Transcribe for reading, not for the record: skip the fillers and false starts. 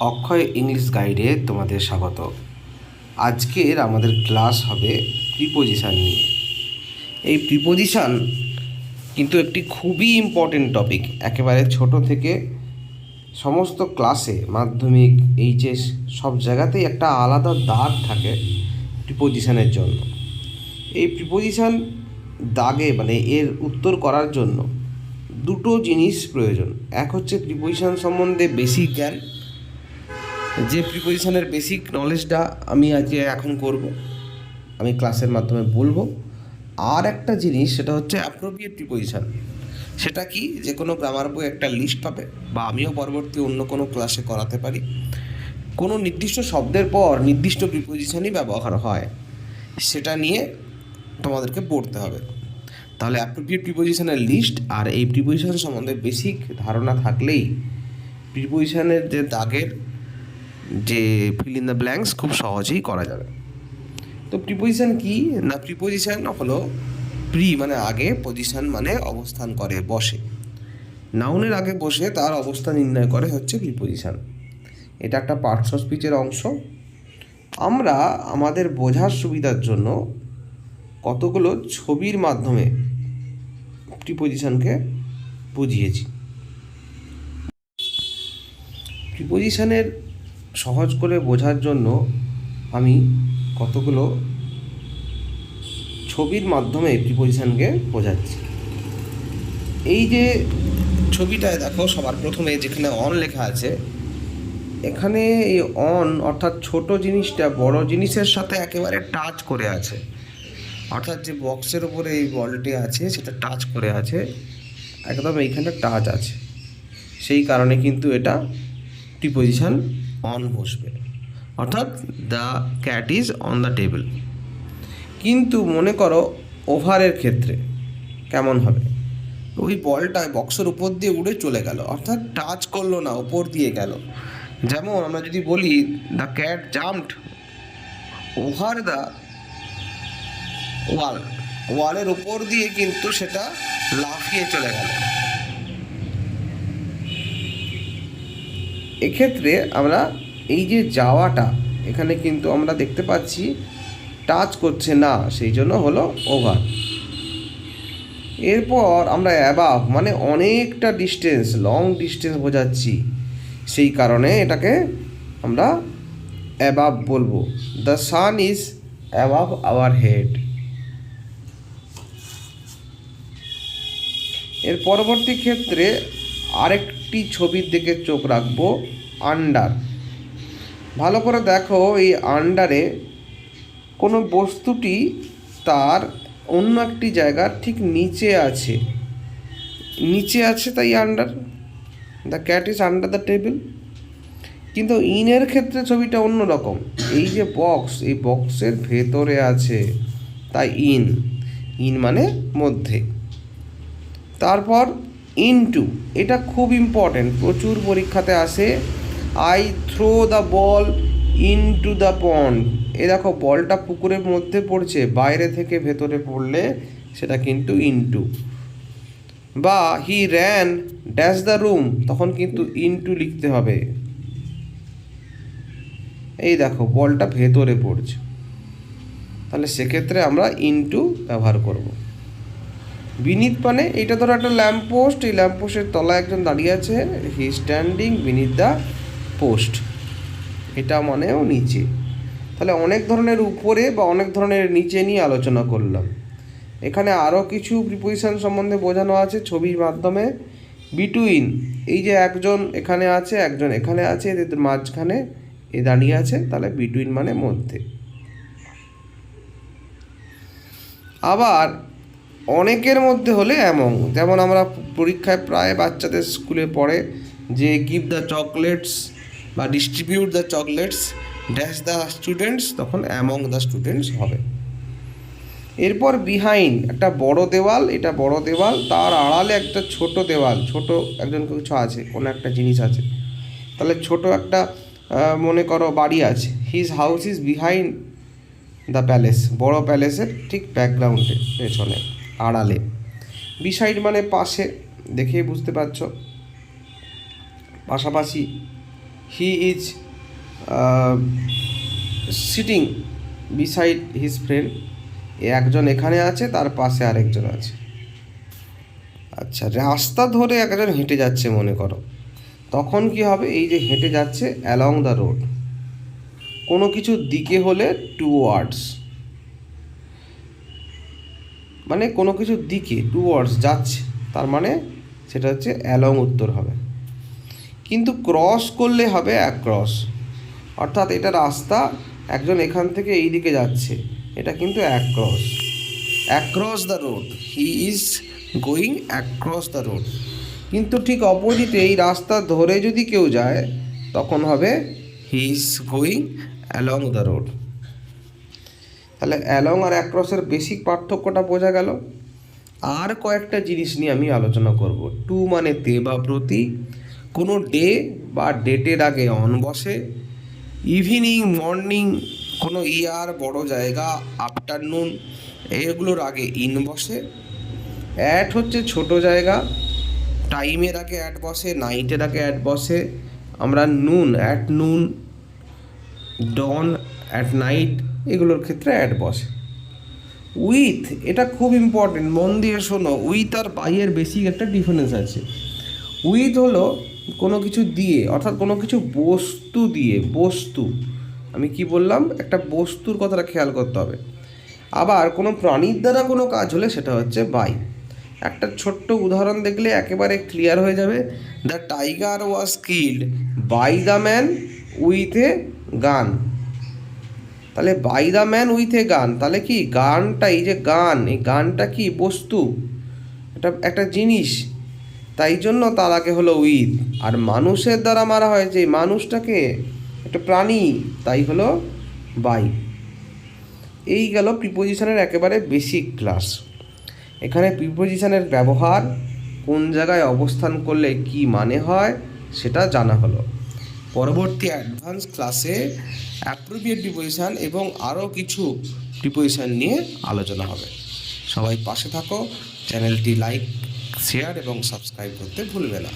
অক্ষয় English গাইডে তোমাদের স্বাগত। আজকের আমাদের ক্লাস হবে প্রিপোজিশান নিয়ে। এই প্রিপোজিশান কিন্তু একটি খুবই ইম্পর্টেন্ট টপিক। একেবারে ছোট থেকে সমস্ত ক্লাসে, মাধ্যমিক, এইচএস সব জায়গাতেই একটা আলাদা দাগ থাকে প্রিপোজিশানের জন্য। এই প্রিপোজিশান দাগে এর উত্তর করার জন্য দুটো জিনিস প্রয়োজন। এক হচ্ছে প্রিপোজিশান সম্বন্ধে বেসিক জ্ঞান, যে প্রিপোজিশনের বেসিক নলেজটা আমি এখন করব, আমি ক্লাসের মাধ্যমে বলবো। আর একটা জিনিস, সেটা হচ্ছে অ্যাপ্রোপ্রিয়েট প্রিপোজিশন। সেটা কি, যে কোনো গ্রামার বই একটা লিস্ট পাবে, বা আমিও পরবর্তী অন্য কোনো ক্লাসে করাতে পারি। কোনো নির্দিষ্ট শব্দের পর নির্দিষ্ট প্রিপোজিশনই ব্যবহার হয়, সেটা নিয়ে তোমাদেরকে পড়তে হবে। তাহলে অ্যাপ্রোপ্রিয়েট প্রিপোজিশনের লিস্ট আর এই প্রিপোজিশন সম্বন্ধে বেসিক ধারণা থাকলেই প্রিপোজিশনের যে দাগের যে ফিল ইন দ্য ব্ল্যাঙ্কস খুব সহজেই করা যাবে। তো প্রিপোজিশন কি না, প্রিপোজিশন হলো আগে, পজিশন অবস্থান করে, বসে। নাউনের আগে বসে তার অবস্থান নির্ণয় করে হচ্ছে প্রিপোজিশন। এটা একটা পার্টস অফ স্পিচের অংশ। আমরা আমাদের বোঝার সুবিধার জন্য কতগুলো ছবির মাধ্যমে প্রিপোজিশনকে বুঝিয়েছি। প্রিপোজিশনের সহজ করে বোঝার জন্য আমি কতগুলো ছবির মাধ্যমে প্রিপোজিশনকে বোঝাচ্ছি। এই যে ছবিটায় দেখো, সবার প্রথমে যেখানে অন লেখা আছে, এখানে এই অন অর্থাৎ ছোট জিনিসটা বড় জিনিসের সাথে একেবারে টাচ করে আছে। অর্থাৎ যে বক্সের উপরে এই বলটি আছে সেটা টাচ করে আছে, একদম এইখানে টাচ আছে। সেই কারণে কিন্তু এটা প্রিপোজিশন অন বসবে, অর্থাৎ the cat is on the table. কিন্তু মনে করো ওভারের ক্ষেত্রে কেমন হবে? ওই বলটা বক্সের উপর দিয়ে উড়ে চলে গেল, অর্থাৎ টাচ করলো না, উপর দিয়ে গেল। যেমন আমরা যদি বলি the cat jumped over the wall, ওয়ালের উপর দিয়ে কিন্তু সেটা লাফিয়ে চলে গেল। এক্ষেত্রে আমরা এই যে যাওয়াটা, এখানে কিন্তু আমরা দেখতে পাচ্ছি টাচ করছে না, সেই জন্য হলো ওভার। এরপর আমরা অ্যাবাভ অনেকটা ডিস্টেন্স, লং ডিস্টেন্স বোঝাচ্ছি, সেই কারণে এটাকে আমরা অ্যাবাভ বলবো। The sun is above our head. এর পরবর্তী ক্ষেত্রে আরেকটি ছবির দিকে চোখ রাখবো, আন্ডার। ভালো করে দেখো, এই আন্ডারে কোনো বস্তুটি তার অন্য একটি জায়গার ঠিক নিচে আছে, তাই under. The cat is under the table. কিন্তু ইনের ক্ষেত্রে ছবিটা অন্যরকম। এই যে বক্স, এই বক্সের ভেতরে আছে, তাই ইন মধ্যে। তারপর ইনটু, এটা খুব ইম্পর্টেন্ট, প্রচুর পরীক্ষাতে আসে। I throw the ball into the pond. এ দেখো, বলটা পুকুরের মধ্যে পড়ছে, বাইরে থেকে ভেতরে পড়লে সেটা কিন্তু ইনটু। বা he ran dash the room, তখন কিন্তু ইনটু লিখতে হবে। এই দেখো, বলটা ভেতরে পড়ছে, তাহলে সেক্ষেত্রে আমরা ইনটু ব্যবহার করব। বিনিথ এইটা ধরো একটা ল্যাম্প পোস্ট, এই ল্যাম্প পোস্টের তলায় একজন দাঁড়িয়ে আছে, হি স্ট্যান্ডিং বিনিথ দ্য পোস্ট, এটা নিচে। তাহলে অনেক ধরনের উপরে বা অনেক ধরনের নিচে নিয়ে আলোচনা করলাম। এখানে আরও কিছু প্রিপোজিশন সম্বন্ধে বোঝানো আছে ছবির মাধ্যমে। বিটুইন, এই যে একজন এখানে আছে, একজন এখানে আছে, এদের মাঝখানে এ দাঁড়িয়ে আছে, তাহলে বিটুইন মধ্যে। আবার অনেকের মধ্যে হলে এমং, যেমন আমরা পরীক্ষায় প্রায় বাচ্চাদের স্কুলে পড়ে যে গিভ দ্য চকলেটস বা distribute the chocolates dash the students, তখন অ্যামং দ্য স্টুডেন্টস হবে। এরপর বিহাইন্ড, একটা বড় দেওয়াল, এটা বড় দেওয়াল, তার আড়ালে একটা ছোট দেওয়াল, ছোট একজন কিছু আছে, কোনো একটা জিনিস আছে, তাহলে ছোট একটা মনে করো বাড়ি আছে, his house is behind the palace, বড় প্যালেসের ঠিক ব্যাকগ্রাউন্ডে, পেছনে, আড়ালে। বিসাইড পাশে, দেখে বুঝতে পারছো, পাশাপাশি। He is sitting beside his friend, একজন এখানে আছে, তার পাশে আরেকজন আছে। আচ্ছা, রাস্তা ধরে একজন হেঁটে যাচ্ছে মনে করো, তখন কি হবে? এই যে হেঁটে যাচ্ছে অ্যালং দ্য রোড, কোনো কিছুর দিকে হলে টুয়ার্ডস, মানে কোনো কিছুর দিকে টুয়ার্ডস যাচ্ছে, তার মানে সেটা হচ্ছে অ্যালং উত্তর হবে। কিন্তু ক্রস করলে হবে অ্যাক্রস, অর্থাৎ এটা রাস্তা, একজন এখান থেকে এই দিকে যাচ্ছে, এটা কিন্তু across, across the road, he is going across the road. কিন্তু ঠিক অপোজিটে এই রাস্তা ধরে যদি কেউ যায় তখন হবে he is going along the road. তাহলে অ্যালং আর অ্যাক্রসের বেসিক পার্থক্যটা বোঝা গেল। আর কয়েকটা জিনিস নিয়ে আমি আলোচনা করব। টু মানে তে বা প্রতি, কোনো ডে বা ডেটের আগে অন বসে, ইভিনিং মর্নিং কোনো ইয়ার বড় জায়গা, আফটারনুন এগুলোর আগে ইন বসে, অ্যাট হচ্ছে ছোট জায়গা, টাইমের আগে অ্যাট বসে, নাইটের আগে অ্যাট বসে, আমরা নুন at noon, Don at night এগুলোর ক্ষেত্রে অ্যাট বসে। উইথ এটা খুব ইম্পর্টেন্ট, মন দিয়ে শোনো, উইথ আর বাইয়ের বেসিক একটা ডিফারেন্স আছে। উইথ হলো কোনো কিছু দিয়ে, অর্থাৎ কোনো কিছু বস্তু দিয়ে, বস্তু, আমি কি বললাম, একটা বস্তুর কথাটা খেয়াল করতে হবে। আবার কোনো প্রাণীর দ্বারা কোনো কাজ হলে সেটা হচ্ছে বাই। একটা ছোট্ট উদাহরণ দেখলে একেবারে ক্লিয়ার হয়ে যাবে। The tiger was killed by the man with a gun. তাহলে by the man with a gun, তাহলে কি গানটা, এই যে গান, এই গানটা কি বস্তু, এটা একটা জিনিস, তাই জন্য তার আগে হলো উইথ। আর মানুষের দ্বারা মারা হয়েছে, এই মানুষটাকে একটা প্রাণী, তাই হলো বাই। এই গেল প্রিপোজিশনের একেবারে বেসিক ক্লাস। এখানে প্রিপোজিশনের ব্যবহার, কোন জায়গায় অবস্থান করলে কি মানে হয় সেটা জানা হলো। পরবর্তী অ্যাডভান্স ক্লাসে অ্যাপ্রোপ্রিয়েট প্রিপোজিশন এবং আরও কিছু প্রিপোজিশন নিয়ে আলোচনা হবে। সবাই পাশে থাকো, চ্যানেলটি লাইক, শেয়ার এবং সাবস্ক্রাইব করতে ভুলবে না।